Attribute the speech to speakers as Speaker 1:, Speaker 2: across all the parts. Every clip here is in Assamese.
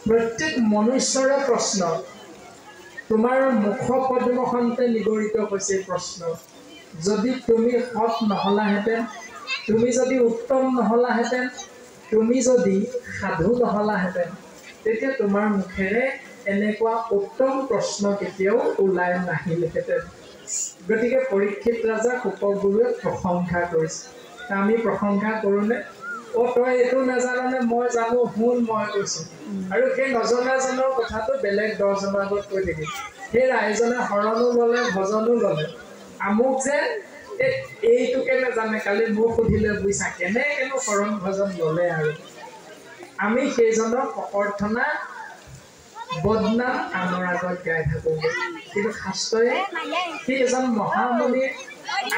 Speaker 1: প্ৰত্যেক মনুষ্যৰে প্ৰশ্ন তোমাৰ মুখ পদ্মখনতে নিগৰিত হৈছে প্ৰশ্ন যদি তুমি সৎ নহলাহেঁতেন তুমি যদি উত্তম নহলাহেঁতেন তুমি যদি সাধু নহলাহেঁতেন তেতিয়া তোমাৰ মুখেৰে এনেকুৱা উত্তম প্ৰশ্ন কেতিয়াও ওলাই নাহিলহেঁতেন গতিকে পৰীক্ষিত ৰাজাক উপগুৰুৱে প্ৰশংসা কৰিছে আমি প্ৰশংসা কৰোঁনে তই এইটো নাজাননে মই জানো শুন মই কৈছোঁ আৰু সেই নজনাজনৰ কথাটো বেলেগ দহজনৰ আগত কৈ থাকিম সেই ৰাইজনে শৰণো ল'লে ভজনো ল'লে আমুক যে এইটোকে নাজানে কালি মোক সুধিলে বুজিছা কেনেকেনো শৰণ ভজন ল'লে আৰু আমি সেইজনৰ অৰ্থনা বদনাম আনৰ আগত গাই থাকোঁগৈ কিন্তু শাস্ত্ৰই সেই এজন মহামুনিৰ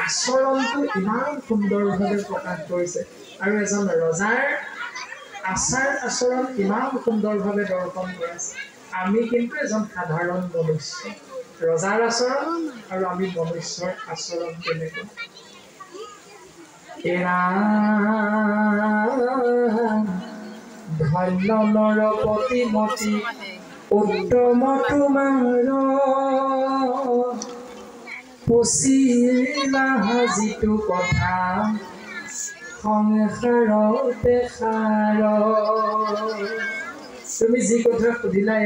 Speaker 1: আচৰণটো ইমান সুন্দৰভাৱে প্ৰকাশ কৰিছে আৰু এজন ৰজাৰ আচাৰ আচৰণ ইমান সুন্দৰভাৱে দৰ্শন কৰাইছে আমি কিন্তু এজন সাধাৰণ মনুষ্য ৰজাৰ আচৰণ আৰু আমি মনুষ্যৰ আচৰণ কেনেকুৱা ধন্য নৰপতিমতী উত্তম তোমাৰ পুচিলা যিটো কথা সংসাৰতে সাৰ তুমি যি কথা সুধিলা